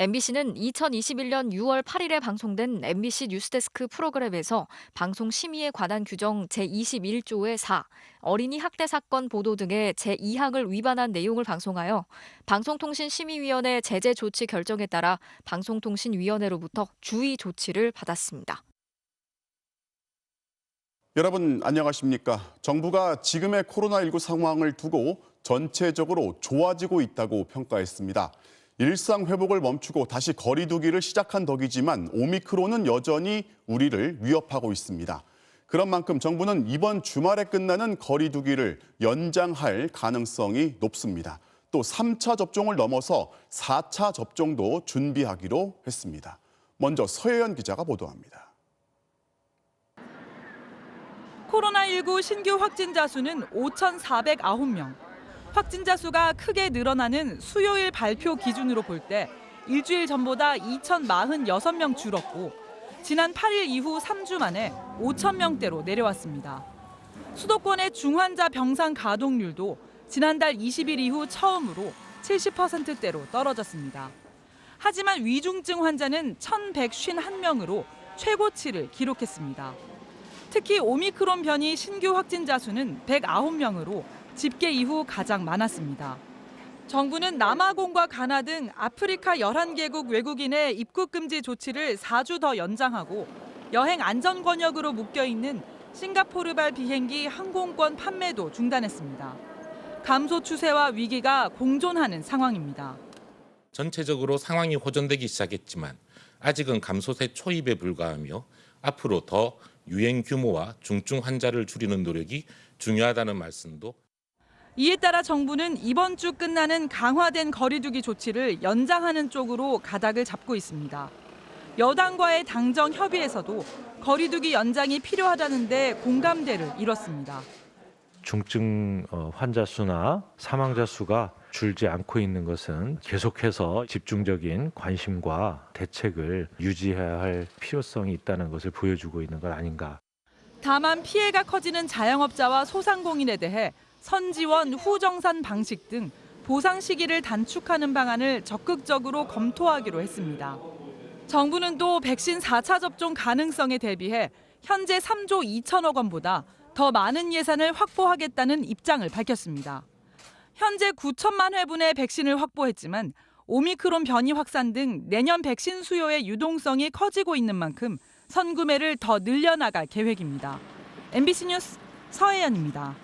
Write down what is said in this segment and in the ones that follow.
MBC는 2021년 6월 8일에 방송된 MBC 뉴스데스크 프로그램에서 방송 심의에 관한 규정 제21조의 4, 어린이 학대 사건 보도 등의 제2항을 위반한 내용을 방송하여 방송통신심의위원회 제재 조치 결정에 따라 방송통신위원회로부터 주의 조치를 받았습니다. 여러분 안녕하십니까? 정부가 지금의 코로나19 상황을 두고 전체적으로 좋아지고 있다고 평가했습니다. 일상 회복을 멈추고 다시 거리 두기를 시작한 덕이지만 오미크론은 여전히 우리를 위협하고 있습니다. 그런 만큼 정부는 이번 주말에 끝나는 거리 두기를 연장할 가능성이 높습니다. 또 3차 접종을 넘어서 4차 접종도 준비하기로 했습니다. 먼저 서혜연 기자가 보도합니다. 코로나19 신규 확진자 수는 5,409명. 확진자 수가 크게 늘어나는 수요일 발표 기준으로 볼 때 일주일 전보다 2,046명 줄었고 지난 8일 이후 3주 만에 5,000명대로 내려왔습니다. 수도권의 중환자 병상 가동률도 지난달 20일 이후 처음으로 70%대로 떨어졌습니다. 하지만 위중증 환자는 1,151명으로 최고치를 기록했습니다. 특히 오미크론 변이 신규 확진자 수는 109명으로 집계 이후 가장 많았습니다. 정부는 남아공과 가나 등 아프리카 11개국 외국인의 입국 금지 조치를 4주 더 연장하고 여행 안전 권역으로 묶여있는 싱가포르발 비행기 항공권 판매도 중단했습니다. 감소 추세와 위기가 공존하는 상황입니다. 전체적으로 상황이 호전되기 시작했지만 아직은 감소세 초입에 불과하며 앞으로 더 유행 규모와 중증 환자를 줄이는 노력이 중요하다는 말씀도. 이에 따라 정부는 이번 주 끝나는 강화된 거리두기 조치를 연장하는 쪽으로 가닥을 잡고 있습니다. 여당과의 당정 협의에서도 거리두기 연장이 필요하다는 데 공감대를 이뤘습니다. 중증 환자 수나 사망자 수가 줄지 않고 있는 것은 계속해서 집중적인 관심과 대책을 유지해야 할 필요성이 있다는 것을 보여주고 있는 것 아닌가. 다만 피해가 커지는 자영업자와 소상공인에 대해 선지원, 후정산 방식 등 보상 시기를 단축하는 방안을 적극적으로 검토하기로 했습니다. 정부는 또 백신 4차 접종 가능성에 대비해 현재 3조 2천억 원보다 더 많은 예산을 확보하겠다는 입장을 밝혔습니다. 현재 9천만 회분의 백신을 확보했지만 오미크론 변이 확산 등 내년 백신 수요의 유동성이 커지고 있는 만큼 선구매를 더 늘려나갈 계획입니다. MBC 뉴스 서혜연입니다.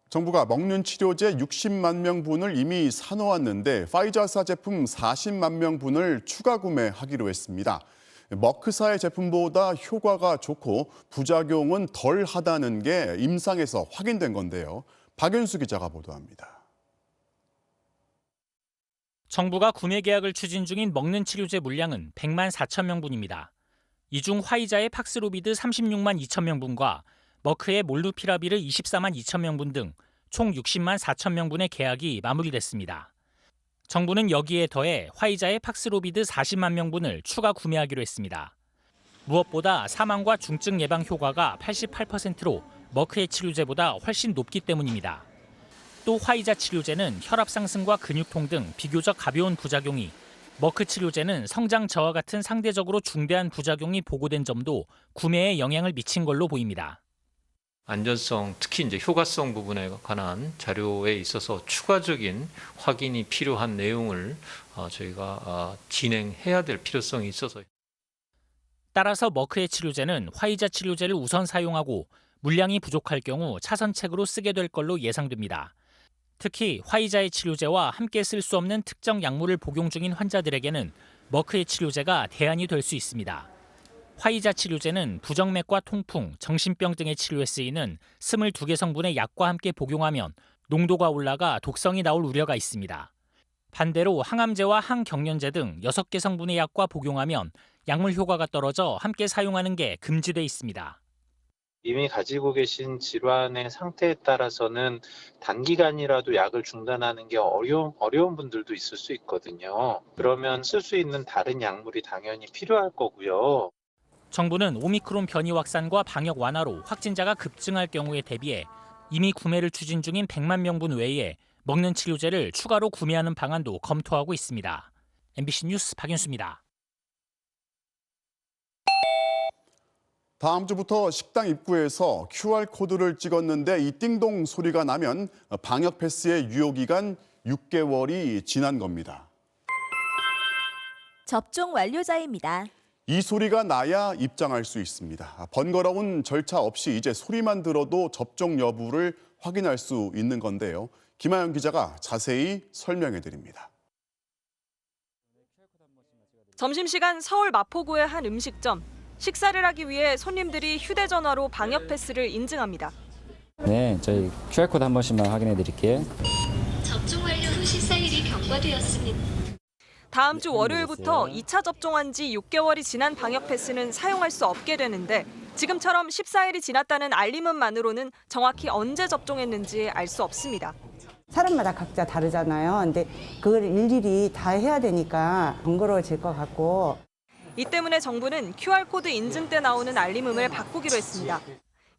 정부가 먹는 치료제 60만 명분을 이미 사놓았는데 파이자사 제품 40만 명분을 추가 구매하기로 했습니다. 머크사의 제품보다 효과가 좋고 부작용은 덜하다는 게 임상에서 확인된 건데요. 박윤수 기자가 보도합니다. 정부가 구매 계약을 추진 중인 먹는 치료제 물량은 100만 4천 명분입니다. 이 중 화이자의 팍스로비드 36만 2천 명분과 머크의 몰누피라비르 24만 2천 명분 등 총 60만 4천 명분의 계약이 마무리됐습니다. 정부는 여기에 더해 화이자의 팍스로비드 40만 명분을 추가 구매하기로 했습니다. 무엇보다 사망과 중증 예방 효과가 88%로 머크의 치료제보다 훨씬 높기 때문입니다. 또 화이자 치료제는 혈압 상승과 근육통 등 비교적 가벼운 부작용이, 머크 치료제는 성장 저하 같은 상대적으로 중대한 부작용이 보고된 점도 구매에 영향을 미친 걸로 보입니다. 안전성, 특히 이제 효과성 부분에 관한 자료에 있어서 추가적인 확인이 필요한 내용을 저희가 진행해야 될 필요성이 있어서. 따라서 머크의 치료제는 화이자 치료제를 우선 사용하고 물량이 부족할 경우 차선책으로 쓰게 될 걸로 예상됩니다. 특히 화이자의 치료제와 함께 쓸 수 없는 특정 약물을 복용 중인 환자들에게는 머크의 치료제가 대안이 될 수 있습니다. 화이자 치료제는 부정맥과 통풍, 정신병 등의 치료에 쓰이는 22개 성분의 약과 함께 복용하면 농도가 올라가 독성이 나올 우려가 있습니다. 반대로 항암제와 항경련제 등 6개 성분의 약과 복용하면 약물 효과가 떨어져 함께 사용하는 게 금지돼 있습니다. 이미 가지고 계신 질환의 상태에 따라서는 단기간이라도 약을 중단하는 게 어려운 분들도 있을 수 있거든요. 그러면 쓸 수 있는 다른 약물이 당연히 필요할 거고요. 정부는 오미크론 변이 확산과 방역 완화로 확진자가 급증할 경우에 대비해 이미 구매를 추진 중인 100만 명분 외에 먹는 치료제를 추가로 구매하는 방안도 검토하고 있습니다. MBC 뉴스 박윤수입니다. 다음 주부터 식당 입구에서 QR코드를 찍었는데 이 띵동 소리가 나면 방역 패스의 유효기간 6개월이 지난 겁니다. 접종 완료자입니다. 이 소리가 나야 입장할 수 있습니다. 번거로운 절차 없이 이제 소리만 들어도 접종 여부를 확인할 수 있는 건데요. 김하영 기자가 자세히 설명해 드립니다. 점심시간 서울 마포구의 한 음식점. 식사를 하기 위해 손님들이 휴대전화로 방역 패스를 인증합니다. 네, 저희 QR코드 한 번씩만 확인해 드릴게요. 접종 완료 후 식사일이 경과되었습니다. 다음 주 월요일부터 2차 접종한 지 6개월이 지난 방역 패스는 사용할 수 없게 되는데 지금처럼 14일이 지났다는 알림음만으로는 정확히 언제 접종했는지 알 수 없습니다. 사람마다 각자 다르잖아요. 근데 그걸 일일이 다 해야 되니까 번거로워질 것 같고. 이 때문에 정부는 QR코드 인증 때 나오는 알림음을 바꾸기로 했습니다.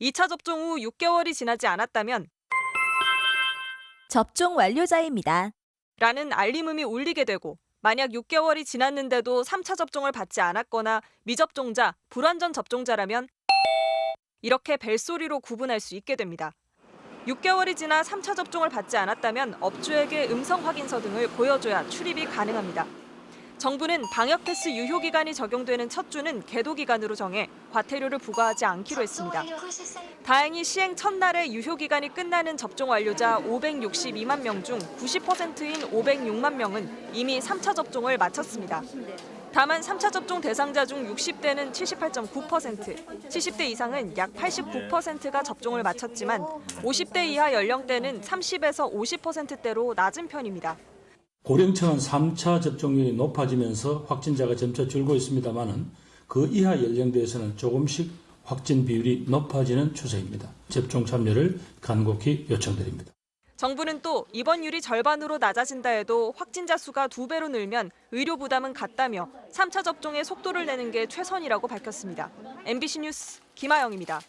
2차 접종 후 6개월이 지나지 않았다면 접종 완료자입니다. 라는 알림음이 울리게 되고 만약 6개월이 지났는데도 3차 접종을 받지 않았거나 미접종자, 불완전 접종자라면 이렇게 벨소리로 구분할 수 있게 됩니다. 6개월이 지나 3차 접종을 받지 않았다면 업주에게 음성 확인서 등을 보여줘야 출입이 가능합니다. 정부는 방역 패스 유효 기간이 적용되는 첫 주는 계도 기간으로 정해 과태료를 부과하지 않기로 했습니다. 다행히 시행 첫날에 유효 기간이 끝나는 접종 완료자 562만 명 중 90%인 506만 명은 이미 3차 접종을 마쳤습니다. 다만 3차 접종 대상자 중 60대는 78.9%, 70대 이상은 약 89%가 접종을 마쳤지만 50대 이하 연령대는 30에서 50%대로 낮은 편입니다. 고령층은 3차 접종률이 높아지면서 확진자가 점차 줄고 있습니다만은 그 이하 연령대에서는 조금씩 확진 비율이 높아지는 추세입니다. 접종 참여를 간곡히 요청드립니다. 정부는 또 입원율이 절반으로 낮아진다 해도 확진자 수가 2배로 늘면 의료 부담은 같다며 3차 접종에 속도를 내는 게 최선이라고 밝혔습니다. MBC 뉴스 김하영입니다.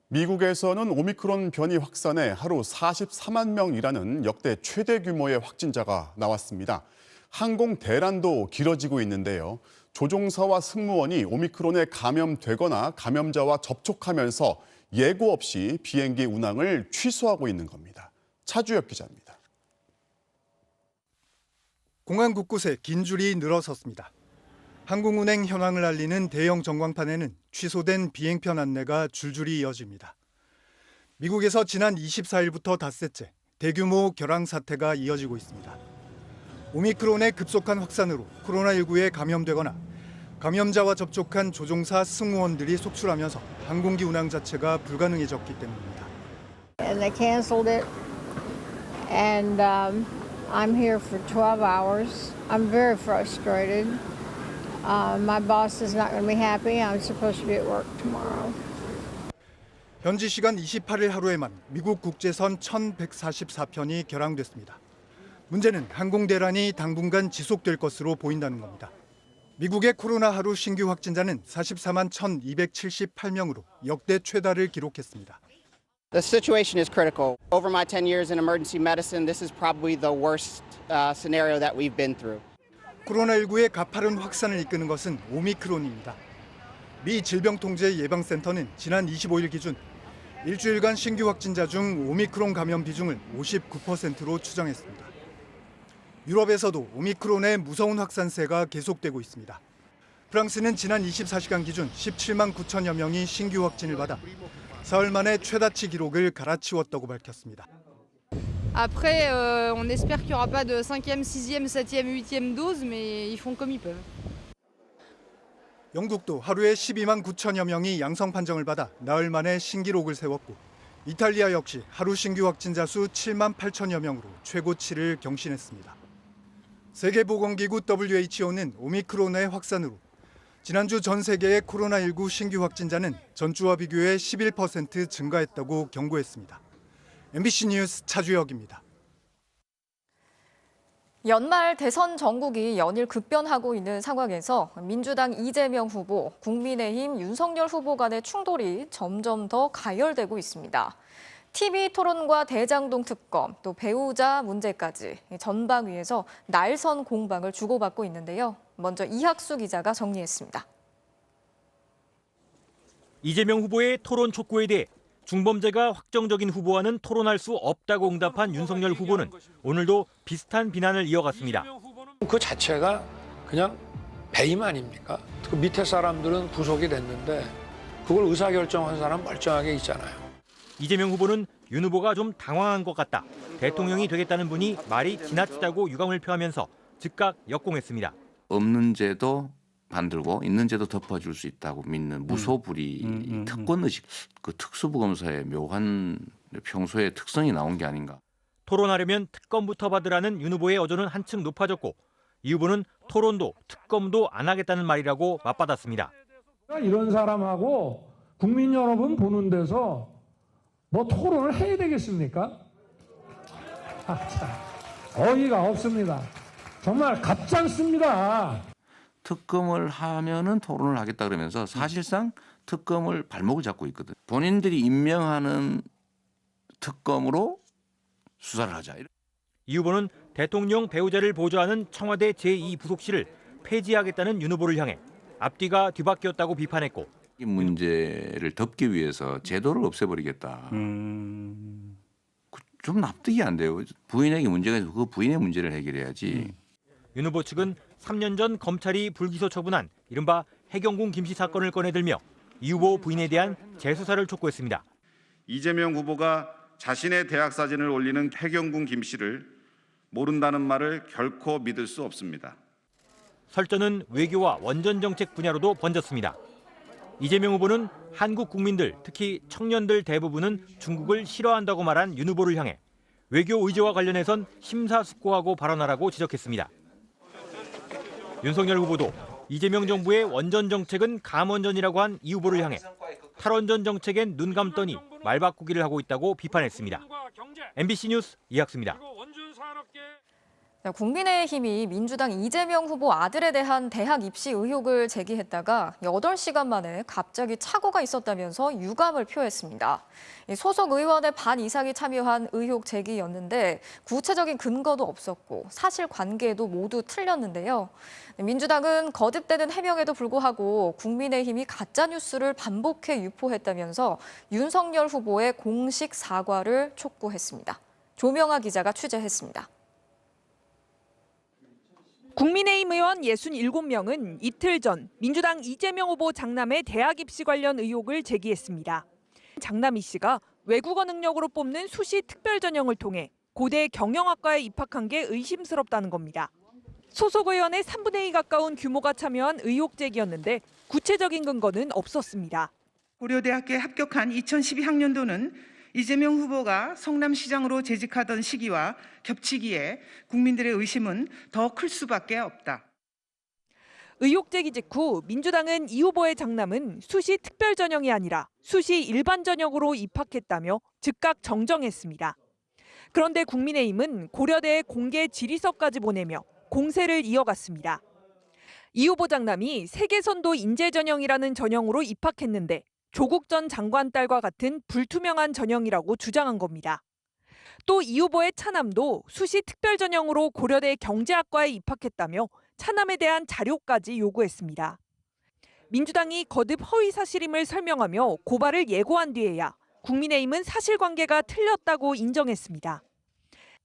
미국에서는 오미크론 변이 확산에 하루 44만 명이라는 역대 최대 규모의 확진자가 나왔습니다. 항공 대란도 길어지고 있는데요. 조종사와 승무원이 오미크론에 감염되거나 감염자와 접촉하면서 예고 없이 비행기 운항을 취소하고 있는 겁니다. 차주혁 기자입니다. 공항 곳곳에 긴 줄이 늘어섰습니다. 항공운행 현황을 알리는 대형 전광판에는 취소된 비행편 안내가 줄줄이 이어집니다. 미국에서 지난 24일부터 닷새째 대규모 결항 사태가 이어지고 있습니다. 오미크론의 급속한 확산으로 코로나19에 감염되거나 감염자와 접촉한 조종사, 승무원들이 속출하면서 항공기 운항 자체가 불가능해졌기 때문입니다. And they canceled it, and I'm here for 12 hours. I'm very frustrated. My boss is not going to be happy. I'm supposed to be at work tomorrow. 현지 시간 28일 하루에만 미국 국제선 1144편이 결항됐습니다. 문제는 항공 대란이 당분간 지속될 것으로 보인다는 겁니다. 미국의 코로나 하루 신규 확진자는 44만 1,278명으로 역대 최다를 기록했습니다. The situation is critical. Over my 10 years in emergency medicine, this is probably the worst scenario that we've been through. 코로나19의 가파른 확산을 이끄는 것은 오미크론입니다. 미 질병통제예방센터는 지난 25일 기준 일주일간 신규 확진자 중 오미크론 감염 비중을 59%로 추정했습니다. 유럽에서도 오미크론의 무서운 확산세가 계속되고 있습니다. 프랑스는 지난 24시간 기준 17만 9천여 명이 신규 확진을 받아 사흘 만에 최다치 기록을 갈아치웠다고 밝혔습니다. Après, on espère qu'il n'y aura pas de 5e, 6e, 7e, 8e dose, mais ils font comme ils peuvent. 영국도 하루에 12만 9천여 명이 양성 판정을 받아 나흘 만에 신기록을 세웠고 이탈리아 역시 하루 신규 확진자 수 7만 8천여 명으로 최고치를 경신했습니다. 세계보건기구 WHO는 오미크론의 확산으로 지난주 전 세계의 코로나19 신규 확진자는 전주와 비교해 11% 증가했다고 경고했습니다. MBC 뉴스 차주혁입니다. 연말 대선 전국이 연일 급변하고 있는 상황에서 민주당 이재명 후보, 국민의힘 윤석열 후보 간의 충돌이 점점 더 가열되고 있습니다. TV 토론과 대장동 특검, 또 배우자 문제까지 전방위에서 날선 공방을 주고받고 있는데요. 먼저 이학수 기자가 정리했습니다. 이재명 후보의 토론 촉구에 대해 중범죄가 확정적인 후보와는 토론할 수 없다고 응답한 윤석열 후보는 오늘도 비슷한 비난을 이어갔습니다. 그 자체가 그냥 배임 아닙니까? 그 밑에 사람들은 구속이 됐는데 그걸 의사결정한 사람 멀쩡하게 있잖아요. 이재명 후보는 윤 후보가 좀 당황한 것 같다. 대통령이 되겠다는 분이 말이 지나치다고 유감을 표하면서 즉각 역공했습니다. 없는 죄도 만들고 있는 죄도 덮어줄 수 있다고 믿는 무소불위 특권의식, 그 특수부검사의 묘한 평소의 특성이 나온 게 아닌가. 토론하려면 특검부터 받으라는 윤 후보의 어조는 한층 높아졌고 이 후보는 토론도 특검도 안 하겠다는 말이라고 맞받았습니다. 이런 사람하고 국민 여러분 보는 데서 뭐 토론을 해야 되겠습니까? 어이가 없습니다. 정말 갑작습니다. 특검을 하면은 토론을 하겠다 그러면서 사실상 특검을 발목을 잡고 있거든. 본인들이 임명하는 특검으로 수사를 하자. 이 후보는 대통령 배우자를 보좌하는 청와대 제2부속실을 폐지하겠다는 윤 후보를 향해 앞뒤가 뒤바뀌었다고 비판했고 이 문제를 덮기 위해서 제도를 없애버리겠다. 좀 납득이 안 돼요. 부인에게 문제가 있어서 그 부인의 문제를 해결해야지. 윤 후보 측은 3년 전 검찰이 불기소 처분한 이른바 해경궁 김씨 사건을 꺼내들며 이 후보 부인에 대한 재수사를 촉구했습니다. 이재명 후보가 자신의 대학 사진을 올리는 해경궁 김씨를 모른다는 말을 결코 믿을 수 없습니다. 설전은 외교와 원전 정책 분야로도 번졌습니다. 이재명 후보는 한국 국민들, 특히 청년들 대부분은 중국을 싫어한다고 말한 윤 후보를 향해 외교 의제와 관련해선 심사숙고하고 발언하라고 지적했습니다. 윤석열 후보도 이재명 정부의 원전 정책은 감원전이라고 한 이 후보를 향해 탈원전 정책엔 눈 감더니 말 바꾸기를 하고 있다고 비판했습니다. MBC 뉴스 이학수입니다. 국민의힘이 민주당 이재명 후보 아들에 대한 대학 입시 의혹을 제기했다가 8시간 만에 갑자기 착오가 있었다면서 유감을 표했습니다. 소속 의원의 반 이상이 참여한 의혹 제기였는데 구체적인 근거도 없었고 사실관계도 모두 틀렸는데요. 민주당은 거듭되는 해명에도 불구하고 국민의힘이 가짜뉴스를 반복해 유포했다면서 윤석열 후보의 공식 사과를 촉구했습니다. 조명아 기자가 취재했습니다. 국민의힘 의원 67명은 이틀 전 민주당 이재명 후보 장남의 대학 입시 관련 의혹을 제기했습니다. 장남 이 씨가 외국어 능력으로 뽑는 수시 특별 전형을 통해 고대 경영학과에 입학한 게 의심스럽다는 겁니다. 소속 의원의 3분의 2 가까운 규모가 참여한 의혹 제기였는데 구체적인 근거는 없었습니다. 고려대학교에 합격한 2012학년도는 이재명 후보가 성남시장으로 재직하던 시기와 겹치기에 국민들의 의심은 더 클 수밖에 없다. 의혹 제기 직후 민주당은 이 후보의 장남은 수시 특별 전형이 아니라 수시 일반 전형으로 입학했다며 즉각 정정했습니다. 그런데 국민의힘은 고려대에 공개 질의서까지 보내며 공세를 이어갔습니다. 이 후보 장남이 세계선도 인재 전형이라는 전형으로 입학했는데 조국 전 장관 딸과 같은 불투명한 전형이라고 주장한 겁니다. 또 이 후보의 차남도 수시 특별 전형으로 고려대 경제학과에 입학했다며 차남에 대한 자료까지 요구했습니다. 민주당이 거듭 허위 사실임을 설명하며 고발을 예고한 뒤에야 국민의힘은 사실관계가 틀렸다고 인정했습니다.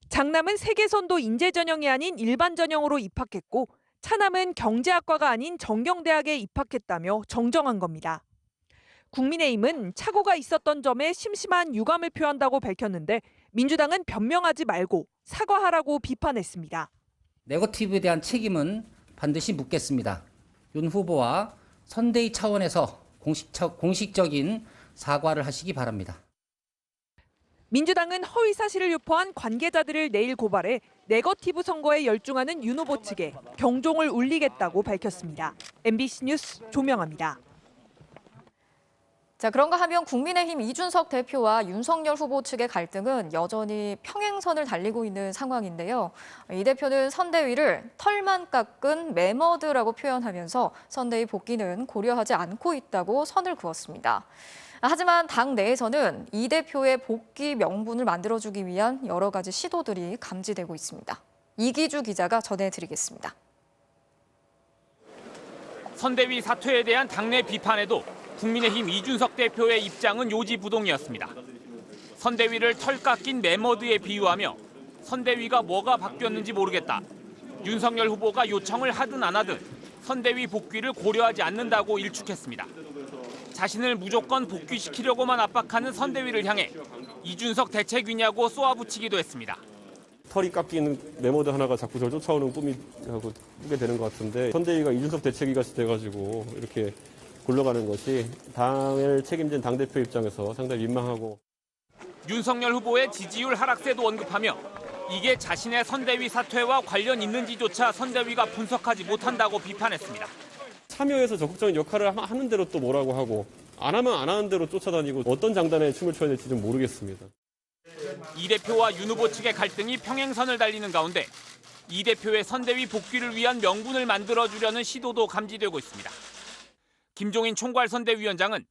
장남은 세계선도 인재 전형이 아닌 일반 전형으로 입학했고 차남은 경제학과가 아닌 정경대학에 입학했다며 정정한 겁니다. 국민의힘은 착오가 있었던 점에 심심한 유감을 표한다고 밝혔는데 민주당은 변명하지 말고 사과하라고 비판했습니다. 네거티브에 대한 책임은 반드시 묻겠습니다. 윤 후보와 선대위 차원에서 공식적인 사과를 하시기 바랍니다. 민주당은 허위 사실을 유포한 관계자들을 내일 고발해 네거티브 선거에 열중하는 윤 후보 측에 경종을 울리겠다고 밝혔습니다. MBC 뉴스 조명아입니다. 자, 그런가 하면 국민의힘 이준석 대표와 윤석열 후보 측의 갈등은 여전히 평행선을 달리고 있는 상황인데요. 이 대표는 선대위를 털만 깎은 매머드라고 표현하면서 선대위 복귀는 고려하지 않고 있다고 선을 그었습니다. 하지만 당 내에서는 이 대표의 복귀 명분을 만들어주기 위한 여러 가지 시도들이 감지되고 있습니다. 이기주 기자가 전해드리겠습니다. 선대위 사퇴에 대한 당내 비판에도 국민의힘 이준석 대표의 입장은 요지부동이었습니다. 선대위를 털 깎인 매머드에 비유하며 선대위가 뭐가 바뀌었는지 모르겠다. 윤석열 후보가 요청을 하든 안 하든 선대위 복귀를 고려하지 않는다고 일축했습니다. 자신을 무조건 복귀시키려고만 압박하는 선대위를 향해 이준석 대책이냐고 쏘아붙이기도 했습니다. 털이 깎이는 메모드 하나가 자꾸 저를 쫓아오는 꾸게 되는 것 같은데 선대위가 이준석 대책위가 돼가지고 이렇게 굴러가는 것이 당을 책임진 당대표 입장에서 상당히 민망하고. 윤석열 후보의 지지율 하락세도 언급하며 이게 자신의 선대위 사퇴와 관련 있는지조차 선대위가 분석하지 못한다고 비판했습니다. 참여해서 적극적인 역할을 하는 대로 또 뭐라고 하고 안 하면 안 하는 대로 쫓아다니고 어떤 장단에 춤을 춰야 될지 좀 모르겠습니다. 이 대표와 윤 후보 측의 갈등이 평행선을 달리는 가운데 이 대표의 선대위 복귀를 위한 명분을 만들어주려는 시도도 감지되고 있습니다. 김종인 총괄선대위원장은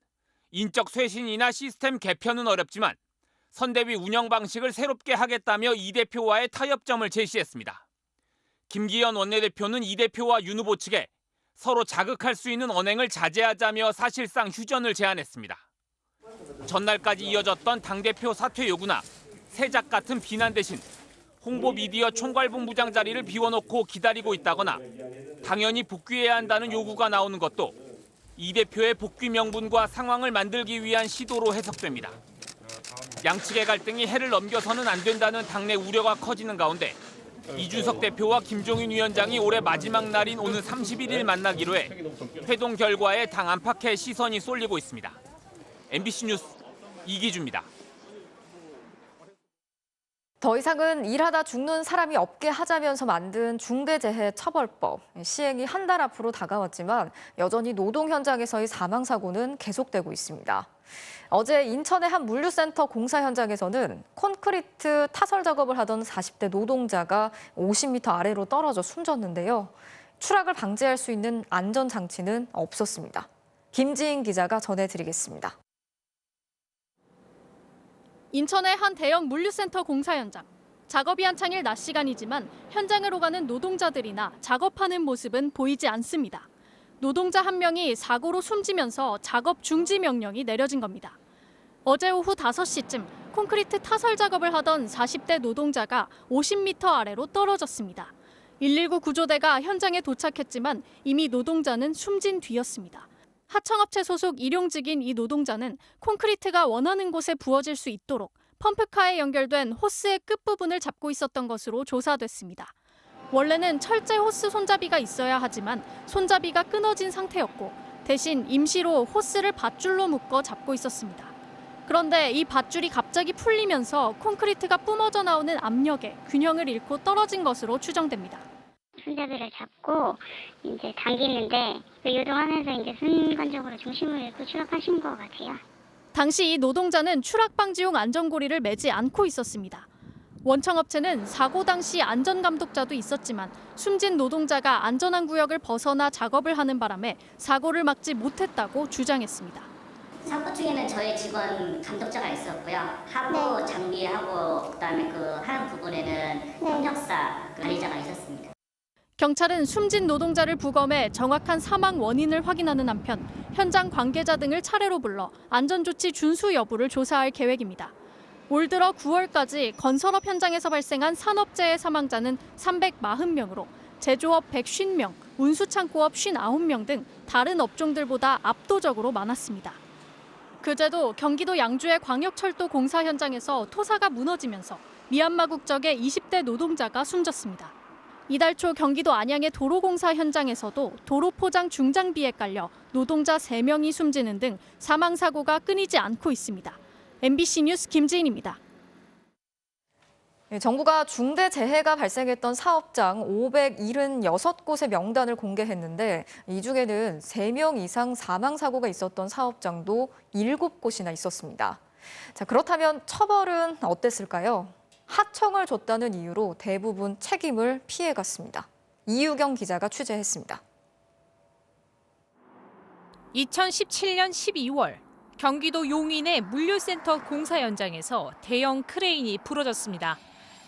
인적 쇄신이나 시스템 개편은 어렵지만 선대위 운영 방식을 새롭게 하겠다며 이 대표와의 타협점을 제시했습니다. 김기현 원내대표는 이 대표와 윤 후보 측에 서로 자극할 수 있는 언행을 자제하자며 사실상 휴전을 제안했습니다. 전날까지 이어졌던 당대표 사퇴 요구나 세작 같은 비난 대신 홍보 미디어 총괄본부장 자리를 비워놓고 기다리고 있다거나 당연히 복귀해야 한다는 요구가 나오는 것도 이 대표의 복귀 명분과 상황을 만들기 위한 시도로 해석됩니다. 양측의 갈등이 해를 넘겨서는 안 된다는 당내 우려가 커지는 가운데 이준석 대표와 김종인 위원장이 올해 마지막 날인 오는 31일 만나기로 해 회동 결과에 당 안팎의 시선이 쏠리고 있습니다. MBC 뉴스 이기주입니다. 더 이상은 일하다 죽는 사람이 없게 하자면서 만든 중대재해처벌법. 시행이 한 달 앞으로 다가왔지만 여전히 노동 현장에서의 사망사고는 계속되고 있습니다. 어제 인천의 한 물류센터 공사 현장에서는 콘크리트 타설 작업을 하던 40대 노동자가 50m 아래로 떨어져 숨졌는데요. 추락을 방지할 수 있는 안전장치는 없었습니다. 김지인 기자가 전해드리겠습니다. 인천의 한 대형 물류센터 공사 현장. 작업이 한창일 낮 시간이지만 현장을 오가는 노동자들이나 작업하는 모습은 보이지 않습니다. 노동자 한 명이 사고로 숨지면서 작업 중지 명령이 내려진 겁니다. 어제 오후 5시쯤 콘크리트 타설 작업을 하던 40대 노동자가 50m 아래로 떨어졌습니다. 119 구조대가 현장에 도착했지만 이미 노동자는 숨진 뒤였습니다. 하청업체 소속 일용직인 이 노동자는 콘크리트가 원하는 곳에 부어질 수 있도록 펌프카에 연결된 호스의 끝부분을 잡고 있었던 것으로 조사됐습니다. 원래는 철제 호스 손잡이가 있어야 하지만 손잡이가 끊어진 상태였고 대신 임시로 호스를 밧줄로 묶어 잡고 있었습니다. 그런데 이 밧줄이 갑자기 풀리면서 콘크리트가 뿜어져 나오는 압력에 균형을 잃고 떨어진 것으로 추정됩니다. 손잡이를 잡고 이제 당기는데 요동하면서 이제 순간적으로 중심을 잃고 추락하신 것 같아요. 당시 이 노동자는 추락 방지용 안전고리를 매지 않고 있었습니다. 원청업체는 사고 당시 안전감독자도 있었지만 숨진 노동자가 안전한 구역을 벗어나 작업을 하는 바람에 사고를 막지 못했다고 주장했습니다. 사고 중에는 저희 직원 감독자가 있었고요. 하부 장비하고 그다음에 그 하는 부분에는 협력사 관리자가 있었습니다. 경찰은 숨진 노동자를 부검해 정확한 사망 원인을 확인하는 한편 현장 관계자 등을 차례로 불러 안전조치 준수 여부를 조사할 계획입니다. 올 들어 9월까지 건설업 현장에서 발생한 산업재해 사망자는 340명으로 제조업 150명, 운수창고업 59명 등 다른 업종들보다 압도적으로 많았습니다. 그제도 경기도 양주의 광역철도 공사 현장에서 토사가 무너지면서 미얀마 국적의 20대 노동자가 숨졌습니다. 이달 초 경기도 안양의 도로공사 현장에서도 도로 포장 중장비에 깔려 노동자 3명이 숨지는 등 사망사고가 끊이지 않고 있습니다. MBC 뉴스 김지인입니다. 정부가 중대재해가 발생했던 사업장 576곳의 명단을 공개했는데 이 중에는 3명 이상 사망사고가 있었던 사업장도 7곳이나 있었습니다. 자, 그렇다면 처벌은 어땠을까요? 하청을 줬다는 이유로 대부분 책임을 피해갔습니다. 이유경 기자가 취재했습니다. 2017년 12월 경기도 용인의 물류센터 공사 현장에서 대형 크레인이 부러졌습니다.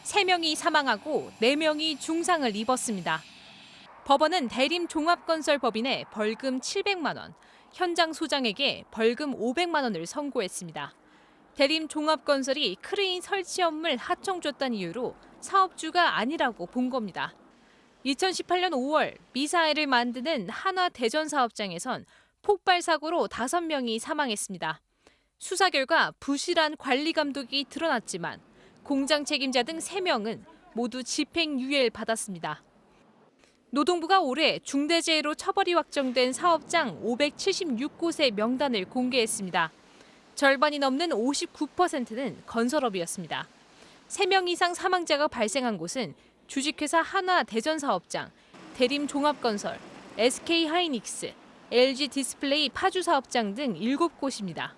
3명이 사망하고 4명이 중상을 입었습니다. 법원은 대림종합건설법인에 벌금 700만 원, 현장 소장에게 벌금 500만 원을 선고했습니다. 대림종합건설이 크레인 설치 업무를 하청줬다는 이유로 사업주가 아니라고 본 겁니다. 2018년 5월 미사일을 만드는 한화 대전 사업장에선 폭발 사고로 5명이 사망했습니다. 수사 결과 부실한 관리 감독이 드러났지만 공장 책임자 등 3명은 모두 집행유예를 받았습니다. 노동부가 올해 중대재해로 처벌이 확정된 사업장 576곳의 명단을 공개했습니다. 절반이 넘는 59%는 건설업이었습니다. 3명 이상 사망자가 발생한 곳은 주식회사 한화 대전 사업장, 대림종합건설, SK하이닉스, LG디스플레이 파주 사업장 등 7곳입니다.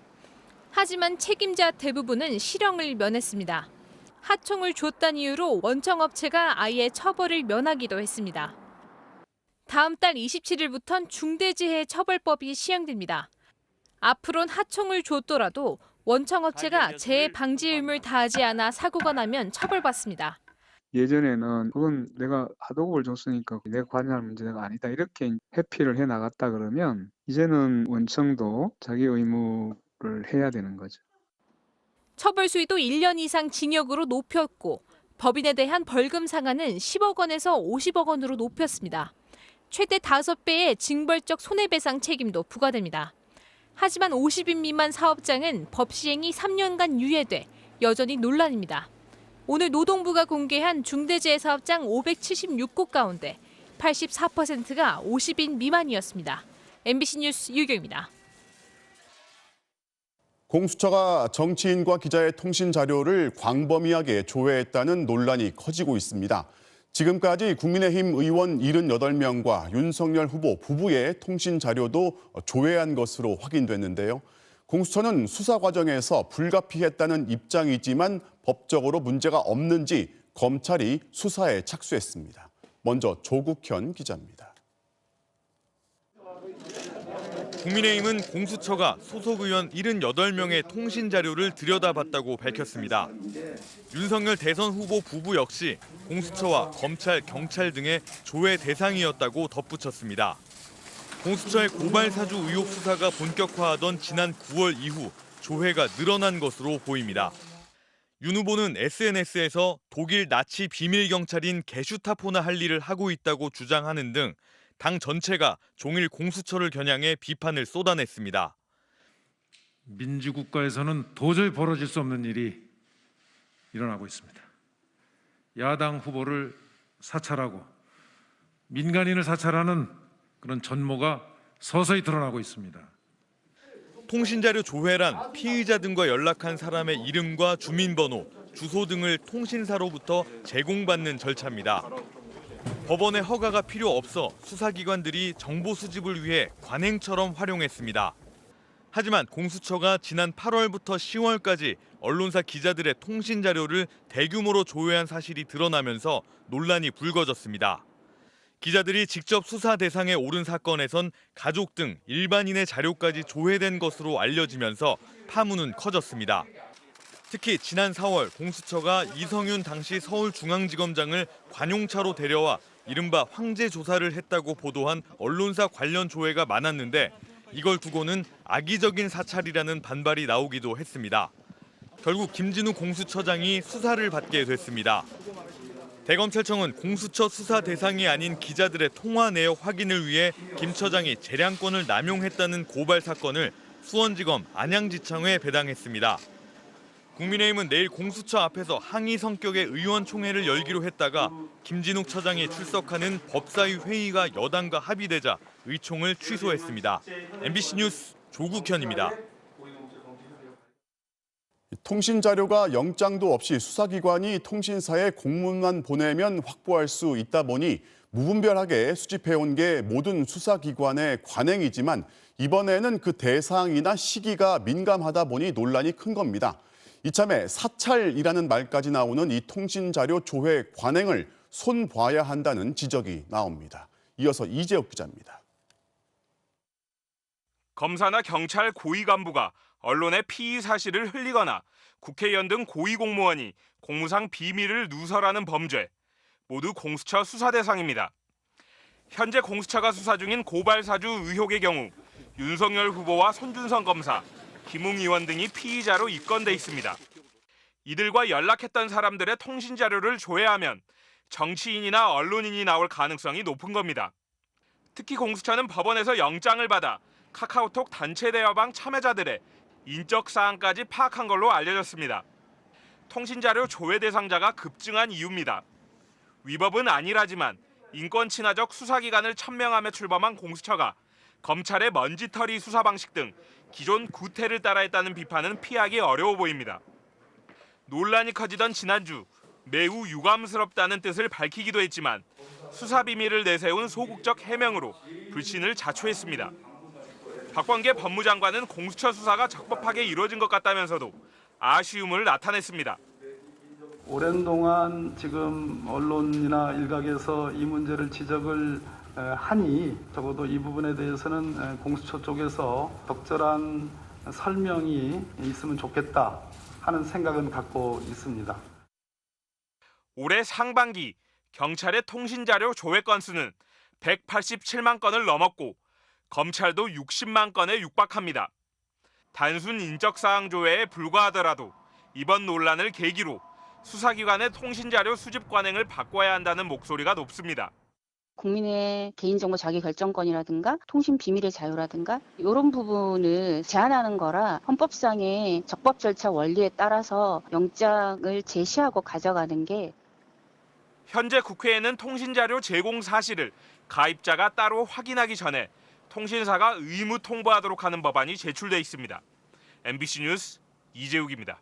하지만 책임자 대부분은 실형을 면했습니다. 하청을 줬다는 이유로 원청업체가 아예 처벌을 면하기도 했습니다. 다음 달 27일부터는 중대재해처벌법이 시행됩니다. 앞으론 하청을 줬더라도 원청업체가 재해 방지 의무를 다하지 않아 사고가 나면 처벌받습니다. 예전에는 그건 내가 하도급을 줬으니까 내가 관여할 문제가 아니다 이렇게 회피를 해나갔다 그러면 이제는 원청도 자기 의무를 해야 되는 거죠. 처벌 수위도 1년 이상 징역으로 높였고 법인에 대한 벌금 상한은 10억 원에서 50억 원으로 높였습니다. 최대 5배의 징벌적 손해배상 책임도 부과됩니다. 하지만 50인 미만 사업장은 법 시행이 3년간 유예돼 여전히 논란입니다. 오늘 노동부가 공개한 중대재해 사업장 576곳 가운데 84%가 50인 미만이었습니다. MBC 뉴스 유경입니다. 공수처가 정치인과 기자의 통신 자료를 광범위하게 조회했다는 논란이 커지고 있습니다. 지금까지 국민의힘 의원 78명과 윤석열 후보 부부의 통신 자료도 조회한 것으로 확인됐는데요. 공수처는 수사 과정에서 불가피했다는 입장이지만 법적으로 문제가 없는지 검찰이 수사에 착수했습니다. 먼저 조국현 기자입니다. 국민의힘은 공수처가 소속 의원 78명의 통신 자료를 들여다봤다고 밝혔습니다. 윤석열 대선 후보 부부 역시 공수처와 검찰, 경찰 등의 조회 대상이었다고 덧붙였습니다. 공수처의 고발 사주 의혹 수사가 본격화하던 지난 9월 이후 조회가 늘어난 것으로 보입니다. 윤 후보는 SNS에서 독일 나치 비밀 경찰인 게슈타포나 할 일을 하고 있다고 주장하는 등 당 전체가 종일 공수처를 겨냥해 비판을 쏟아냈습니다. 민주국가에서는 도저히 벌어질 수 없는 일이 일어나고 있습니다. 야당 후보를 사찰하고 민간인을 사찰하는 그런 전모가 서서히 드러나고 있습니다. 통신자료 조회란 피의자 등과 연락한 사람의 이름과 주민번호, 주소 등을 통신사로부터 제공받는 절차입니다. 법원의 허가가 필요 없어 수사기관들이 정보 수집을 위해 관행처럼 활용했습니다. 하지만 공수처가 지난 8월부터 10월까지 언론사 기자들의 통신 자료를 대규모로 조회한 사실이 드러나면서 논란이 불거졌습니다. 기자들이 직접 수사 대상에 오른 사건에선 가족 등 일반인의 자료까지 조회된 것으로 알려지면서 파문은 커졌습니다. 특히 지난 4월 공수처가 이성윤 당시 서울중앙지검장을 관용차로 데려와 이른바 황제 조사를 했다고 보도한 언론사 관련 조회가 많았는데 이걸 두고는 악의적인 사찰이라는 반발이 나오기도 했습니다. 결국 김진우 공수처장이 수사를 받게 됐습니다. 대검찰청은 공수처 수사 대상이 아닌 기자들의 통화 내역 확인을 위해 김 처장이 재량권을 남용했다는 고발 사건을 수원지검 안양지청에 배당했습니다. 국민의힘은 내일 공수처 앞에서 항의 성격의 의원총회를 열기로 했다가 김진욱 처장이 출석하는 법사위 회의가 여당과 합의되자 의총을 취소했습니다. MBC 뉴스 조국현입니다. 통신 자료가 영장도 없이 수사기관이 통신사에 공문만 보내면 확보할 수 있다 보니 무분별하게 수집해온 게 모든 수사기관의 관행이지만 이번에는 그 대상이나 시기가 민감하다 보니 논란이 큰 겁니다. 이참에 사찰이라는 말까지 나오는 이 통신자료 조회 관행을 손봐야 한다는 지적이 나옵니다. 이어서 이재욱 기자입니다. 검사나 경찰 고위 간부가 언론의 피의 사실을 흘리거나 국회의원 등 고위공무원이 공무상 비밀을 누설하는 범죄, 모두 공수처 수사 대상입니다. 현재 공수처가 수사 중인 고발 사주 의혹의 경우 윤석열 후보와 손준성 검사, 김웅 의원 등이 피의자로 입건돼 있습니다. 이들과 연락했던 사람들의 통신 자료를 조회하면 정치인이나 언론인이 나올 가능성이 높은 겁니다. 특히 공수처는 법원에서 영장을 받아 카카오톡 단체 대화방 참여자들의 인적 사항까지 파악한 걸로 알려졌습니다. 통신자료 조회 대상자가 급증한 이유입니다. 위법은 아니라지만 인권 친화적 수사기관을 천명하며 출범한 공수처가 검찰의 먼지털이 수사 방식 등 기존 구태를 따라했다는 비판은 피하기 어려워 보입니다. 논란이 커지던 지난주 매우 유감스럽다는 뜻을 밝히기도 했지만 수사 비밀을 내세운 소극적 해명으로 불신을 자초했습니다. 박범계 법무장관은 공수처 수사가 적법하게 이루어진 것 같다면서도 아쉬움을 나타냈습니다. 오랜 동안 지금 언론이나 일각에서 이 문제를 지적을 하니 적어도 이 부분에 대해서는 공수처 쪽에서 적절한 설명이 있으면 좋겠다 하는 생각은 갖고 있습니다. 올해 상반기 경찰의 통신자료 조회 건수는 187만 건을 넘었고 검찰도 60만 건에 육박합니다. 단순 인적사항 조회에 불과하더라도 이번 논란을 계기로 수사기관의 통신자료 수집 관행을 바꿔야 한다는 목소리가 높습니다. 국민의 개인정보 자기결정권이라든가 통신 비밀의 자유라든가 이런 부분을 제한하는 거라 헌법상의 적법 절차 원리에 따라서 영장을 제시하고 가져가는 게 현재 국회에는 통신자료 제공 사실을 가입자가 따로 확인하기 전에 통신사가 의무 통보하도록 하는 법안이 제출돼 있습니다. MBC 뉴스 이재욱입니다.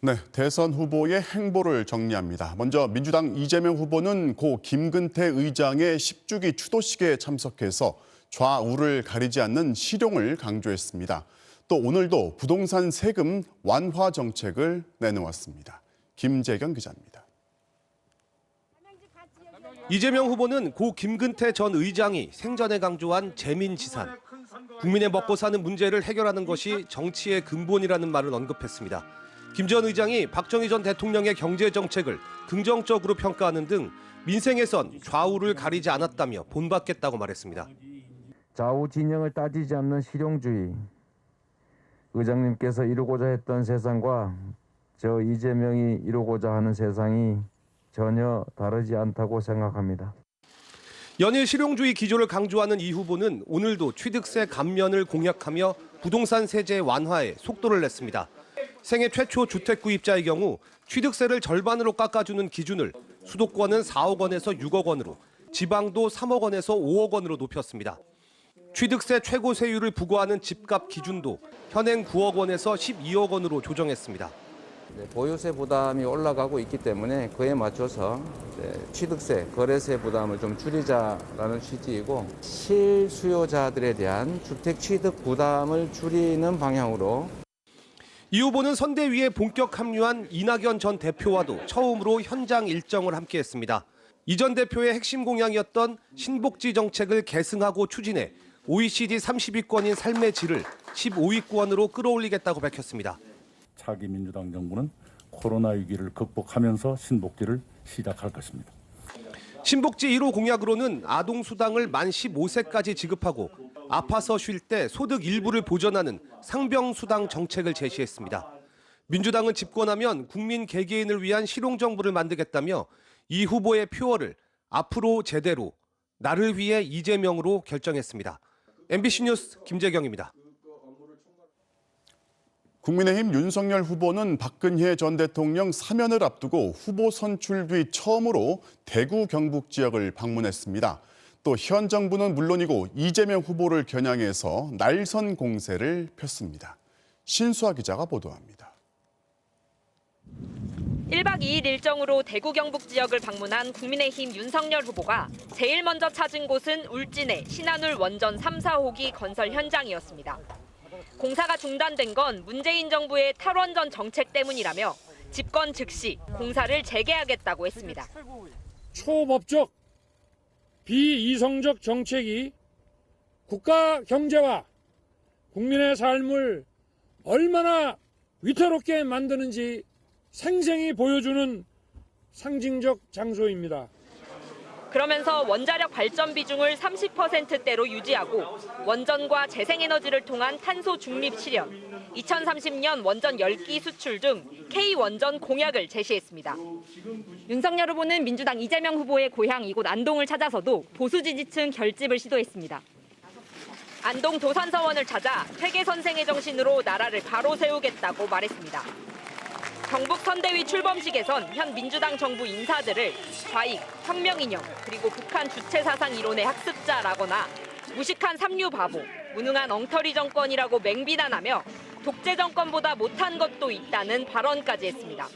네, 대선 후보의 행보를 정리합니다. 먼저 민주당 이재명 후보는 고 김근태 의장의 10주기 추도식에 참석해서 좌우를 가리지 않는 실용을 강조했습니다. 또 오늘도 부동산 세금 완화 정책을 내놓았습니다. 김재경 기자입니다. 이재명 후보는 고 김근태 전 의장이 생전에 강조한 재민지산, 국민의 먹고 사는 문제를 해결하는 것이 정치의 근본이라는 말을 언급했습니다. 김 전 의장이 박정희 전 대통령의 경제정책을 긍정적으로 평가하는 등 민생에선 좌우를 가리지 않았다며 본받겠다고 말했습니다. 좌우 진영을 따지지 않는 실용주의, 의장님께서 이루고자 했던 세상과 저 이재명이 이루고자 하는 세상이 전혀 다르지 않다고 생각합니다. 연일 실용주의 기조를 강조하는 이 후보는 오늘도 취득세 감면을 공약하며 부동산 세제 완화에 속도를 냈습니다. 생애 최초 주택 구입자의 경우 취득세를 절반으로 깎아주는 기준을 수도권은 4억 원에서 6억 원으로, 지방도 3억 원에서 5억 원으로 높였습니다. 취득세 최고 세율을 부과하는 집값 기준도 현행 9억 원에서 12억 원으로 조정했습니다. 보유세 부담이 올라가고 있기 때문에 그에 맞춰서 취득세, 거래세 부담을 좀 줄이자라는 취지이고 실수요자들에 대한 주택 취득 부담을 줄이는 방향으로 이 후보는 선대위에 본격 합류한 이낙연 전 대표와도 처음으로 현장 일정을 함께했습니다. 이 전 대표의 핵심 공약이었던 신복지 정책을 계승하고 추진해 OECD 30위권인 삶의 질을 15위권으로 끌어올리겠다고 밝혔습니다. 차기 민주당 정부는 코로나 위기를 극복하면서 신복지를 시작할 것입니다. 신복지 1호 공약으로는 아동수당을 만 15세까지 지급하고 아파서 쉴 때 소득 일부를 보전하는 상병수당 정책을 제시했습니다. 민주당은 집권하면 국민 개개인을 위한 실용정부를 만들겠다며 이 후보의 표어를 앞으로 제대로, 나를 위해 이재명으로 결정했습니다. MBC 뉴스 김재경입니다. 국민의힘 윤석열 후보는 박근혜 전 대통령 사면을 앞두고 후보 선출 뒤 처음으로 대구 경북 지역을 방문했습니다. 또 현 정부는 물론이고 이재명 후보를 겨냥해서 날선 공세를 폈습니다. 신수아 기자가 보도합니다. 1박 2일 일정으로 대구 경북 지역을 방문한 국민의힘 윤석열 후보가 제일 먼저 찾은 곳은 울진의 신한울 원전 3, 4호기 건설 현장이었습니다. 공사가 중단된 건 문재인 정부의 탈원전 정책 때문이라며 집권 즉시 공사를 재개하겠다고 했습니다. 초법적, 비이성적 정책이 국가 경제와 국민의 삶을 얼마나 위태롭게 만드는지 생생히 보여주는 상징적 장소입니다. 그러면서 원자력 발전 비중을 30%대로 유지하고 원전과 재생에너지를 통한 탄소 중립 실현, 2030년 원전 10기 수출 등 K원전 공약을 제시했습니다. 윤석열 후보는 민주당 이재명 후보의 고향 이곳 안동을 찾아서도 보수 지지층 결집을 시도했습니다. 안동 도산서원을 찾아 퇴계 선생의 정신으로 나라를 바로 세우겠다고 말했습니다. 경북 선대위 출범식에선 현 민주당 정부 인사들을 좌익, 혁명인형, 그리고 북한 주체사상 이론의 학습자라거나 무식한 삼류 바보, 무능한 엉터리 정권이라고 맹비난하며 독재 정권보다 못한 것도 있다는 발언까지 했습니다.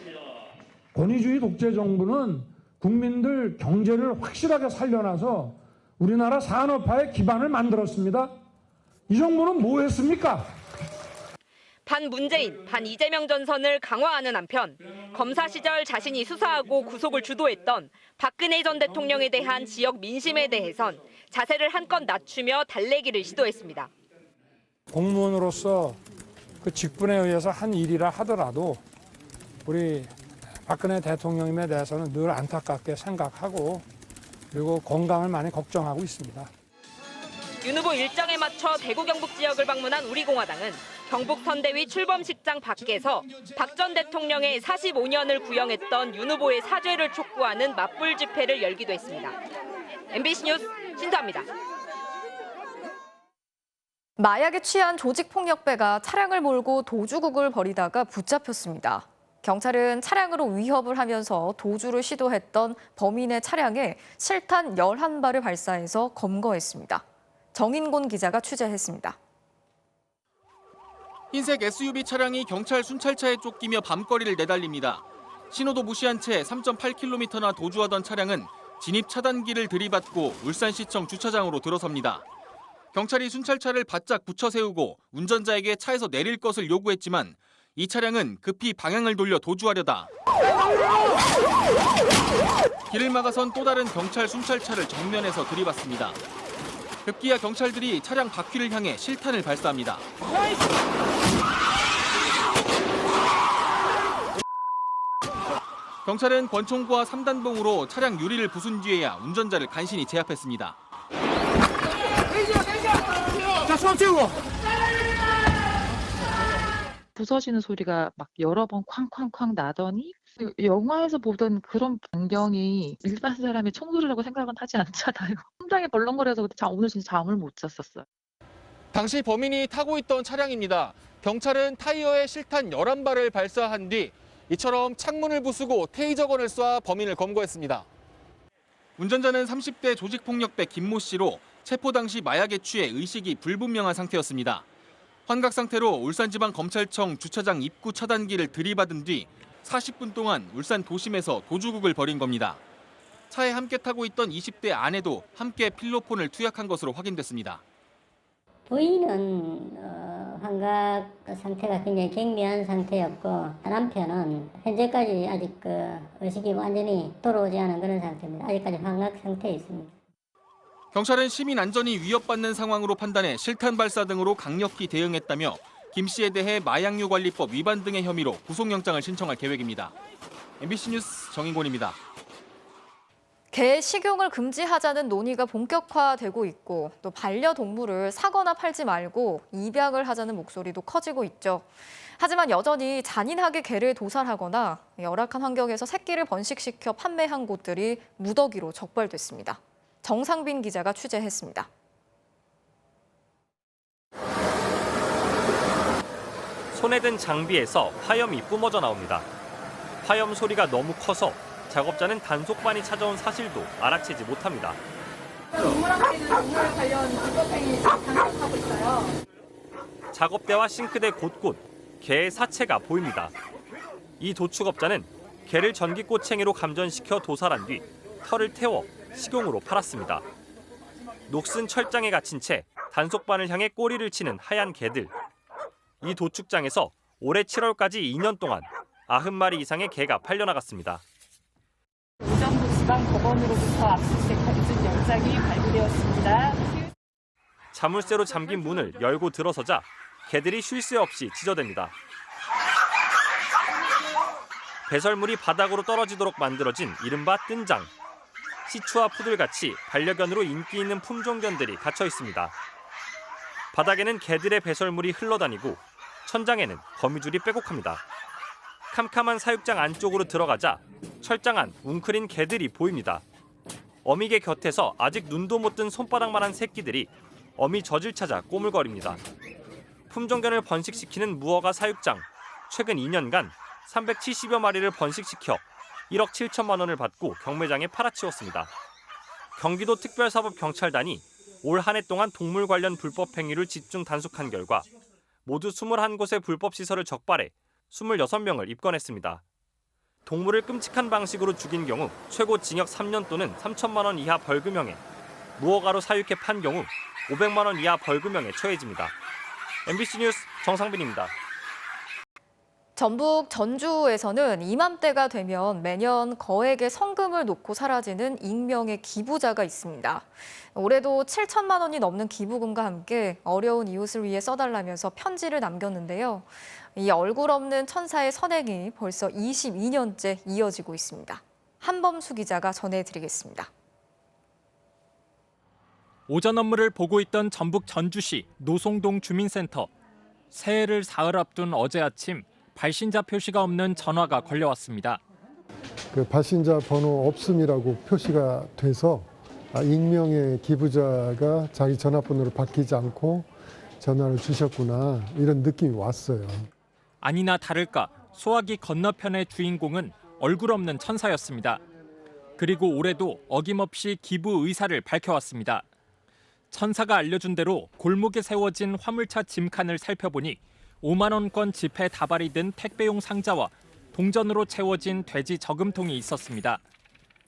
권위주의 독재 정부는 국민들 경제를 확실하게 살려놔서 우리나라 산업화의 기반을 만들었습니다. 이 정부는 뭐 했습니까? 반문재인, 반이재명 전선을 강화하는 한편 검사 시절 자신이 수사하고 구속을 주도했던 박근혜 전 대통령에 대한 지역 민심에 대해선 자세를 한껏 낮추며 달래기를 시도했습니다. 공무원으로서 그 직분에 의해서 한 일이라 하더라도 우리 박근혜 대통령님에 대해서는 늘 안타깝게 생각하고 그리고 건강을 많이 걱정하고 있습니다. 윤 후보 일정에 맞춰 대구 경북 지역을 방문한 우리공화당은 경북 선대위 출범식장 밖에서 박 전 대통령의 45년을 구형했던 윤 후보의 사죄를 촉구하는 맞불 집회를 열기도 했습니다. MBC 뉴스 신수아입니다. 마약에 취한 조직폭력배가 차량을 몰고 도주국을 벌이다가 붙잡혔습니다. 경찰은 차량으로 위협을 하면서 도주를 시도했던 범인의 차량에 실탄 11발을 발사해서 검거했습니다. 정인곤 기자가 취재했습니다. 흰색 SUV 차량이 경찰 순찰차에 쫓기며 밤거리를 내달립니다. 신호도 무시한 채 3.8km나 도주하던 차량은 진입 차단기를 들이받고 울산시청 주차장으로 들어섭니다. 경찰이 순찰차를 바짝 붙여 세우고 운전자에게 차에서 내릴 것을 요구했지만 이 차량은 급히 방향을 돌려 도주하려다 길을 막아선 또 다른 경찰 순찰차를 정면에서 들이받습니다. 급기야 경찰들이 차량 바퀴를 향해 실탄을 발사합니다. 경찰은 권총과 3단봉으로 차량 유리를 부순 뒤에야 운전자를 간신히 제압했습니다. 자, 수업 채우고! 부서지는 소리가 막 여러 번 쾅쾅쾅 나더니 영화에서 보던 그런 광경이 일반 사람이 총소리라고 생각은 하지 않잖아요. 심장이 벌렁거려서 오늘 진짜 잠을 못 잤었어요. 당시 범인이 타고 있던 차량입니다. 경찰은 타이어에 실탄 11발을 발사한 뒤 이처럼 창문을 부수고 테이저건을 쏴 범인을 검거했습니다. 운전자는 30대 조직폭력배 김모 씨로 체포 당시 마약에 취해 의식이 불분명한 상태였습니다. 환각 상태로 울산지방검찰청 주차장 입구 차단기를 들이받은 뒤 40분 동안 울산 도심에서 도주국을 벌인 겁니다. 차에 함께 타고 있던 20대 아내도 함께 필로폰을 투약한 것으로 확인됐습니다. 부인은 환각 상태가 굉장히 경미한 상태였고 남편은 현재까지 아직 의식이 완전히 돌아오지 않은 그런 상태입니다. 아직까지 환각 상태에 있습니다. 경찰은 시민 안전이 위협받는 상황으로 판단해 실탄 발사 등으로 강력히 대응했다며 김 씨에 대해 마약류 관리법 위반 등의 혐의로 구속영장을 신청할 계획입니다. MBC 뉴스 정인곤입니다. 개 식용을 금지하자는 논의가 본격화되고 있고 또 반려동물을 사거나 팔지 말고 입양을 하자는 목소리도 커지고 있죠. 하지만 여전히 잔인하게 개를 도살하거나 열악한 환경에서 새끼를 번식시켜 판매한 곳들이 무더기로 적발됐습니다. 정상빈 기자가 취재했습니다. 손에 든 장비에서 화염이 뿜어져 나옵니다. 화염 소리가 너무 커서 작업자는 단속반이 찾아온 사실도 알아채지 못합니다. 동물학대는 동물 관련 불법행위 단속하고 있어요. 작업대와 싱크대 곳곳 개의 사체가 보입니다. 이 도축업자는 개를 전기꼬챙이로 감전시켜 도살한 뒤 털을 태워 식용으로 팔았습니다. 녹슨 철장에 갇힌 채 단속반을 향해 꼬리를 치는 하얀 개들. 이 도축장에서 올해 7월까지 2년 동안 90마리 이상의 개가 팔려나갔습니다. 의정부 지방법원으로부터 압수수색 검증 영장이 발부되었습니다. 자물쇠로 잠긴 문을 열고 들어서자 개들이 쉴 새 없이 지저댑니다. 배설물이 바닥으로 떨어지도록 만들어진 이른바 뜬장. 시추와 푸들같이 반려견으로 인기 있는 품종견들이 갇혀 있습니다. 바닥에는 개들의 배설물이 흘러다니고 천장에는 거미줄이 빼곡합니다. 캄캄한 사육장 안쪽으로 들어가자 철장한 웅크린 개들이 보입니다. 어미개 곁에서 아직 눈도 못 뜬 손바닥만한 새끼들이 어미 젖을 찾아 꼬물거립니다. 품종견을 번식시키는 무허가 사육장. 최근 2년간 370여 마리를 번식시켜 1억 7천만 원을 받고 경매장에 팔아치웠습니다. 경기도 특별사법경찰단이 올 한 해 동안 동물 관련 불법 행위를 집중 단속한 결과 모두 21곳의 불법 시설을 적발해 26명을 입건했습니다. 동물을 끔찍한 방식으로 죽인 경우 최고 징역 3년 또는 3천만 원 이하 벌금형에, 무허가로 사육해 판 경우 500만 원 이하 벌금형에 처해집니다. MBC 뉴스 정상빈입니다. 전북 전주에서는 이맘때가 되면 매년 거액의 성금을 놓고 사라지는 익명의 기부자가 있습니다. 올해도 7천만 원이 넘는 기부금과 함께 어려운 이웃을 위해 써달라면서 편지를 남겼는데요. 이 얼굴 없는 천사의 선행이 벌써 22년째 이어지고 있습니다. 한범수 기자가 전해드리겠습니다. 오전 업무를 보고 있던 전북 전주시 노송동 주민센터. 새해를 사흘 앞둔 어제 아침 발신자 표시가 없는 전화가 걸려왔습니다. 그 발신자 번호 없음이라고 표시가 돼서 익명의 기부자가 자기 전화번호를 바뀌지 않고 전화를 주셨구나 이런 느낌이 왔어요. 아니나 다를까 소화기 건너편의 주인공은 얼굴 없는 천사였습니다. 그리고 올해도 어김없이 기부 의사를 밝혀왔습니다. 천사가 알려준 대로 골목에 세워진 화물차 짐칸을 살펴보니 5만 원권 지폐 다발이 든 택배용 상자와 동전으로 채워진 돼지 저금통이 있었습니다.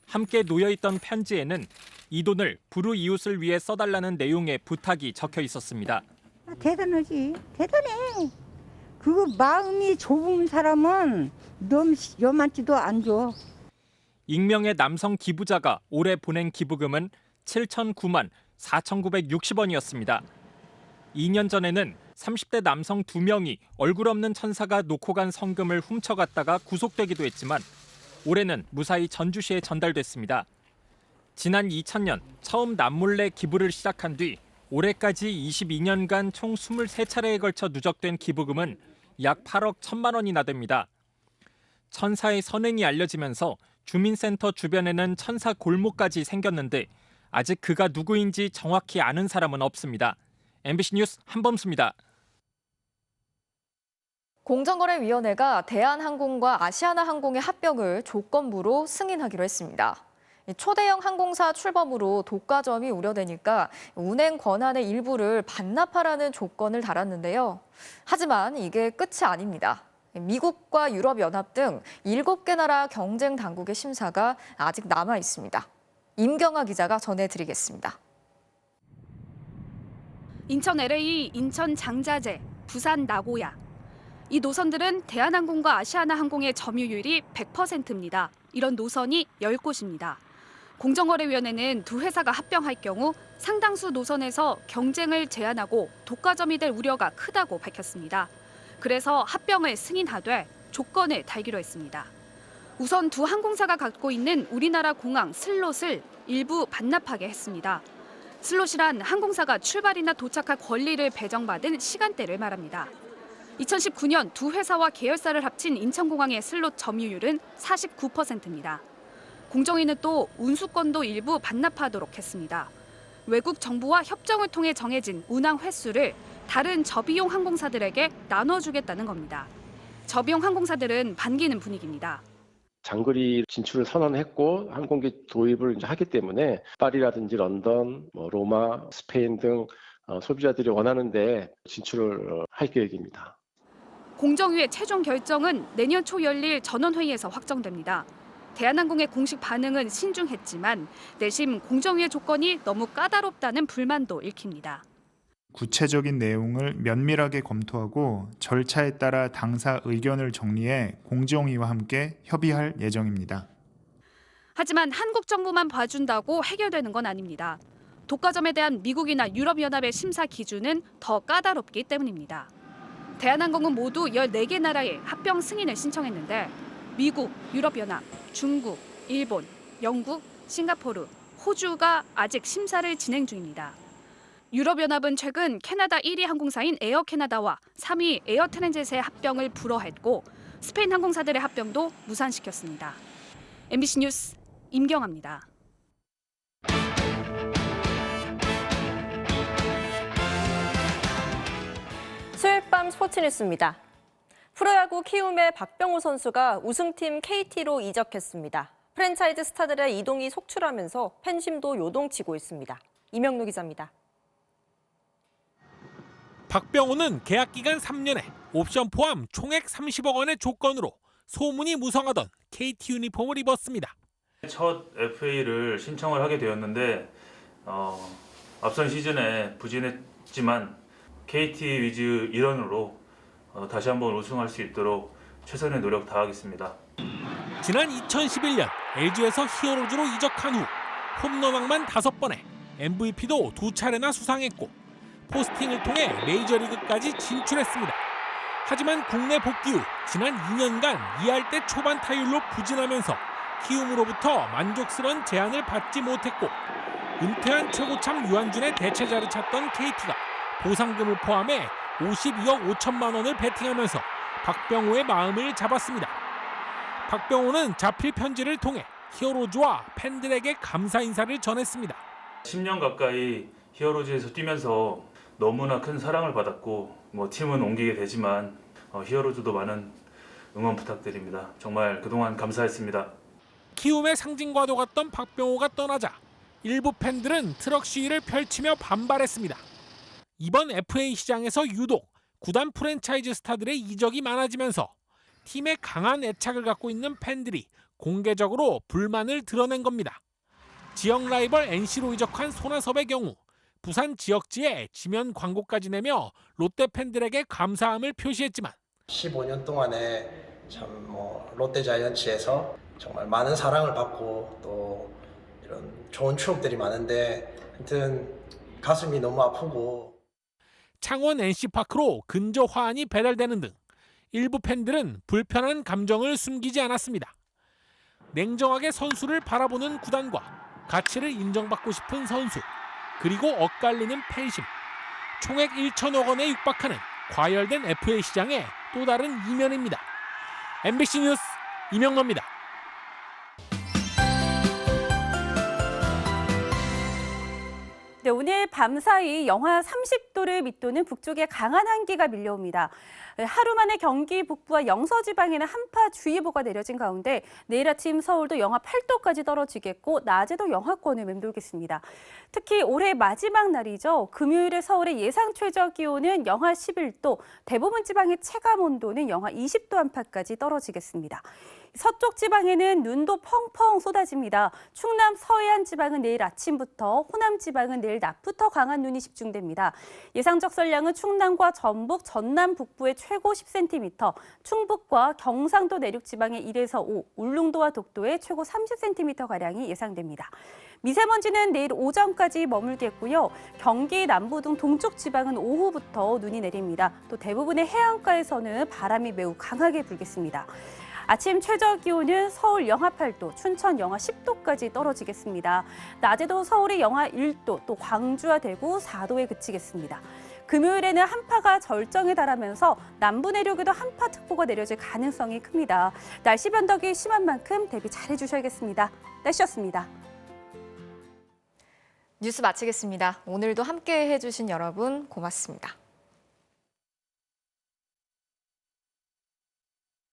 함께 놓여있던 편지에는 이 돈을 불우 이웃을 위해 써달라는 내용의 부탁이 적혀 있었습니다. 대단하지. 대단해. 그거 마음이 좁은 사람은 너무 요만치도 안 줘. 익명의 남성 기부자가 올해 보낸 기부금은 7,009만 4,960원이었습니다. 2년 전에는 30대 남성 2명이 얼굴 없는 천사가 놓고 간 성금을 훔쳐갔다가 구속되기도 했지만 올해는 무사히 전주시에 전달됐습니다. 지난 2000년 처음 남몰래 기부를 시작한 뒤 올해까지 22년간 총 23차례에 걸쳐 누적된 기부금은 약 8억 1천만 원이나 됩니다. 천사의 선행이 알려지면서 주민센터 주변에는 천사 골목까지 생겼는데 아직 그가 누구인지 정확히 아는 사람은 없습니다. MBC 뉴스 한범수입니다. 공정거래위원회가 대한항공과 아시아나항공의 합병을 조건부로 승인하기로 했습니다. 초대형 항공사 출범으로 독과점이 우려되니까 운행 권한의 일부를 반납하라는 조건을 달았는데요. 하지만 이게 끝이 아닙니다. 미국과 유럽연합 등 7개 나라 경쟁 당국의 심사가 아직 남아 있습니다. 임경아 기자가 전해드리겠습니다. 인천 LA, 인천 장자재, 부산 나고야. 이 노선들은 대한항공과 아시아나항공의 점유율이 100%입니다. 이런 노선이 10곳입니다. 공정거래위원회는 두 회사가 합병할 경우 상당수 노선에서 경쟁을 제한하고 독과점이 될 우려가 크다고 밝혔습니다. 그래서 합병을 승인하되 조건을 달기로 했습니다. 우선 두 항공사가 갖고 있는 우리나라 공항 슬롯을 일부 반납하게 했습니다. 슬롯이란 항공사가 출발이나 도착할 권리를 배정받은 시간대를 말합니다. 2019년 두 회사와 계열사를 합친 인천공항의 슬롯 점유율은 49%입니다. 공정위는 또 운수권도 일부 반납하도록 했습니다. 외국 정부와 협정을 통해 정해진 운항 횟수를 다른 저비용 항공사들에게 나눠주겠다는 겁니다. 저비용 항공사들은 반기는 분위기입니다. 장거리 진출을 선언했고 항공기 도입을 이제 하기 때문에 파리라든지 런던, 로마, 스페인 등 소비자들이 원하는데 진출을 할 계획입니다. 공정위의 최종 결정은 내년 초 열릴 전원회의에서 확정됩니다. 대한항공의 공식 반응은 신중했지만 내심 공정위의 조건이 너무 까다롭다는 불만도 읽힙니다. 구체적인 내용을 면밀하게 검토하고 절차에 따라 당사 의견을 정리해 공정위와 함께 협의할 예정입니다. 하지만 한국 정부만 봐준다고 해결되는 건 아닙니다. 독과점에 대한 미국이나 유럽연합의 심사 기준은 더 까다롭기 때문입니다. 대한항공은 모두 14개 나라에 합병 승인을 신청했는데 미국, 유럽연합, 중국, 일본, 영국, 싱가포르, 호주가 아직 심사를 진행 중입니다. 유럽연합은 최근 캐나다 1위 항공사인 에어캐나다와 3위 에어트랜짓의 합병을 불허했고 스페인 항공사들의 합병도 무산시켰습니다. MBC 뉴스 임경아입니다. 수요일 밤 스포츠 뉴스입니다. 프로야구 키움의 박병호 선수가 우승팀 KT로 이적했습니다. 프랜차이즈 스타들의 이동이 속출하면서 팬심도 요동치고 있습니다. 이명록 기자입니다. 박병호는 계약 기간 3년에 옵션 포함 총액 30억 원의 조건으로 소문이 무성하던 KT 유니폼을 입었습니다. 첫 FA를 신청을 하게 되었는데 앞선 시즌에 부진했지만 KT 위즈 일원으로 다시 한번 우승할 수 있도록 최선의 노력 다하겠습니다. 지난 2011년 LG에서 히어로즈로 이적한 후 홈런왕만 5번에 MVP도 2차례나 수상했고 포스팅을 통해 메이저리그까지 진출했습니다. 하지만 국내 복귀 후 지난 2년간 2할대 초반 타율로 부진하면서 키움으로부터 만족스러운 제안을 받지 못했고 은퇴한 최고참 유한준의 대체자를 찾던 KT가 보상금을 포함해 52억 5천만 원을 베팅하면서 박병호의 마음을 잡았습니다. 박병호는 자필 편지를 통해 히어로즈와 팬들에게 감사 인사를 전했습니다. 10년 가까이 히어로즈에서 뛰면서 너무나 큰 사랑을 받았고 팀은 옮기게 되지만 히어로즈도 많은 응원 부탁드립니다. 정말 그동안 감사했습니다. 키움의 상징과도 같던 박병호가 떠나자 일부 팬들은 트럭 시위를 펼치며 반발했습니다. 이번 FA 시장에서 유독 구단 프랜차이즈 스타들의 이적이 많아지면서 팀에 강한 애착을 갖고 있는 팬들이 공개적으로 불만을 드러낸 겁니다. 지역 라이벌 NC로 이적한 손아섭의 경우 부산 지역지에 지면 광고까지 내며 롯데 팬들에게 감사함을 표시했지만 15년 동안에 참 롯데 자이언츠에서 정말 많은 사랑을 받고 또 이런 좋은 추억들이 많은데 하여튼 가슴이 너무 아프고 창원 NC파크로 근저 화환이 배달되는 등 일부 팬들은 불편한 감정을 숨기지 않았습니다. 냉정하게 선수를 바라보는 구단과 가치를 인정받고 싶은 선수, 그리고 엇갈리는 팬심, 총액 1천억 원에 육박하는 과열된 FA 시장의 또 다른 이면입니다. MBC 뉴스 이명로입니다. 네, 오늘 밤사이 영하 30도를 밑도는 북쪽에 강한 한기가 밀려옵니다. 하루 만에 경기 북부와 영서지방에는 한파주의보가 내려진 가운데 내일 아침 서울도 영하 8도까지 떨어지겠고 낮에도 영하권을 맴돌겠습니다. 특히 올해 마지막 날이죠. 금요일에 서울의 예상 최저 기온은 영하 11도, 대부분 지방의 체감 온도는 영하 20도 안팎까지 떨어지겠습니다. 서쪽 지방에는 눈도 펑펑 쏟아집니다. 충남 서해안 지방은 내일 아침부터, 호남 지방은 내일 낮부터 강한 눈이 집중됩니다. 예상 적설량은 충남과 전북, 전남 북부에 최고 10cm, 충북과 경상도 내륙 지방에 1에서 5, 울릉도와 독도에 최고 30cm가량이 예상됩니다. 미세먼지는 내일 오전까지 머물겠고요. 경기 남부 등 동쪽 지방은 오후부터 눈이 내립니다. 또 대부분의 해안가에서는 바람이 매우 강하게 불겠습니다. 아침 최저 기온은 서울 영하 8도, 춘천 영하 10도까지 떨어지겠습니다. 낮에도 서울이 영하 1도, 또 광주와 대구 4도에 그치겠습니다. 금요일에는 한파가 절정에 달하면서 남부 내륙에도 한파특보가 내려질 가능성이 큽니다. 날씨 변덕이 심한 만큼 대비 잘해주셔야겠습니다. 날씨였습니다. 뉴스 마치겠습니다. 오늘도 함께 해주신 여러분 고맙습니다.